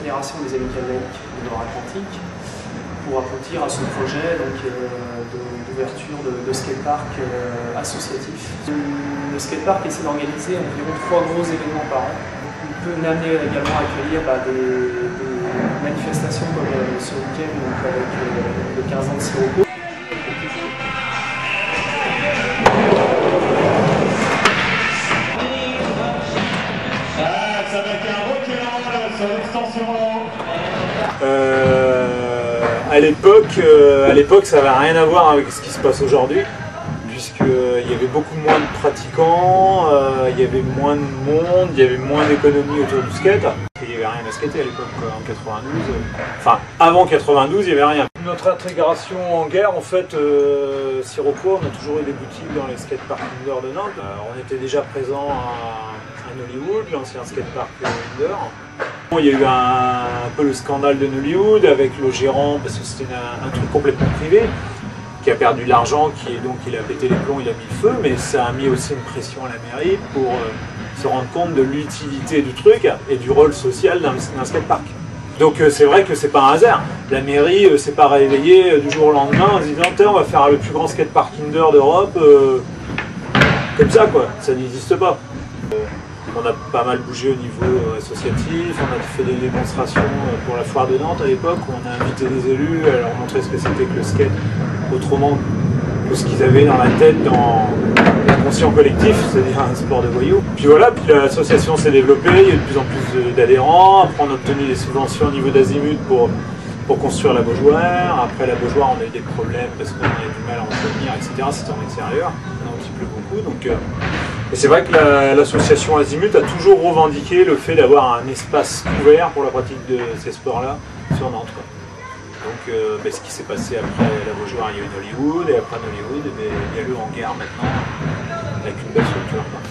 Fédération des Amis Canadiques de Nord-Atlantique pour aboutir à ce projet d'ouverture de skatepark associatif. Le skatepark essaie d'organiser environ 3 gros événements par an. Il peut amener également à accueillir des manifestations comme ce week-end avec le 15 ans de Sirocco. À l'époque, ça n'avait rien à voir avec ce qui se passe aujourd'hui, puisqu'il y avait beaucoup moins de pratiquants, il y avait moins de monde, il y avait moins d'économie autour du skate. Il n'y avait rien à skater à l'époque, en 92. Enfin, avant 92, il n'y avait rien. Notre intégration en guerre, en fait, Sirocco, on a toujours eu des boutiques dans les skateparks indoor de Nantes. On était déjà présent à Nollywood, l'ancien skatepark indoor. Il y a eu un peu le scandale de Nollywood avec le gérant, parce que c'était un truc complètement privé, qui a perdu de l'argent, donc il a pété les plombs, il a mis le feu, mais ça a mis aussi une pression à la mairie pour se rendre compte de l'utilité du truc et du rôle social d'un skatepark. Donc c'est vrai que c'est pas un hasard. La mairie s'est pas réveillée du jour au lendemain en se disant tiens, on va faire le plus grand skatepark indoor d'Europe, comme ça quoi, ça n'existe pas. On a pas mal bougé au niveau associatif, on a fait des démonstrations pour la foire de Nantes à l'époque où on a invité des élus à leur montrer ce que c'était que le skate autrement que ce qu'ils avaient dans la tête dans l'inconscient collectif, c'est-à-dire un sport de voyous. Puis voilà, puis l'association s'est développée, il y a de plus en plus d'adhérents, après on a obtenu des subventions au niveau d'Azimut pour construire la Beaujoire. Après la Beaujoire, on a eu des problèmes parce qu'on avait du mal à entretenir, etc. C'était en extérieur, maintenant il pleut beaucoup. Donc, et c'est vrai que l'association Azimut a toujours revendiqué le fait d'avoir un espace ouvert pour la pratique de ces sports-là sur Nantes, quoi. Donc ce qui s'est passé après la Beaujoire, il y a eu Nollywood, et après Nollywood, il y a eu en guerre maintenant, avec une belle structure, quoi.